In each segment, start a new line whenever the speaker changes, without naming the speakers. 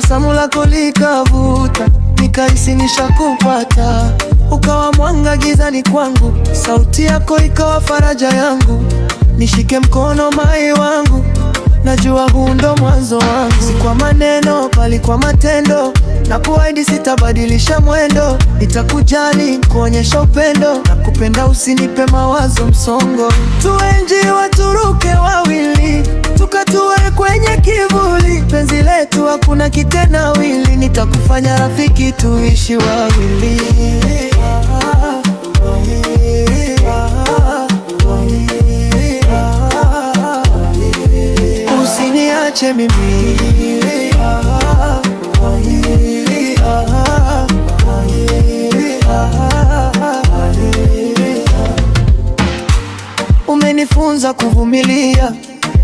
tabasamu lako likavuta, nikahisi nishakupata. Ukawa mwanga gizani kwangu, sauti yako ikawa faraja yangu. Nishike mkono mai wangu, najua huu ndo mwanzo wangu. Si kwa maneno bali kwa matendo, na kuahidi sitabadilisha mwendo. Nitakujali, kuonyesha upendo, na kupenda usinipe mawazo msongo. Tuenji waturuke wawili, tukatue kwenye kivuli. Penzi letu hakuna kitendawili, nitakufanya rafiki tuishi wawili. Usiniache mimi, umenifunza kuvumilia,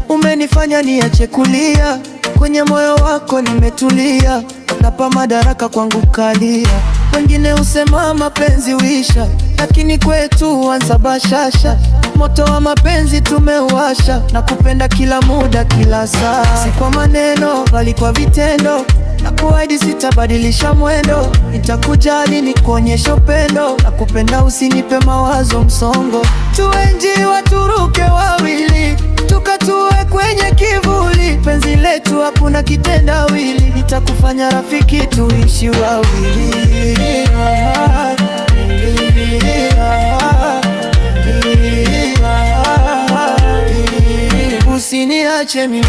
umenifanya niache kulia. Kwenye moyo wako nimetulia, napa madaraka kwangu kalia. Wengine husema mapenzi huisha, lakini kwetu huanza bashasha. Moto wa mapenzi tumeuwasha, na kupenda kila muda kila saa. Si kwa maneno bali kwa vitendo, na kuahidi sitabadilisha mwendo. Nitakujali, nikuonyesha upendo, na kupenda usinipe mawazo msongo. Tuenji waturuke wawili, tukatue kwenye kivuli. Penzi letu hakuna kitendawili, nitakufanya rafiki tuishi wawili. Usiniache mimi,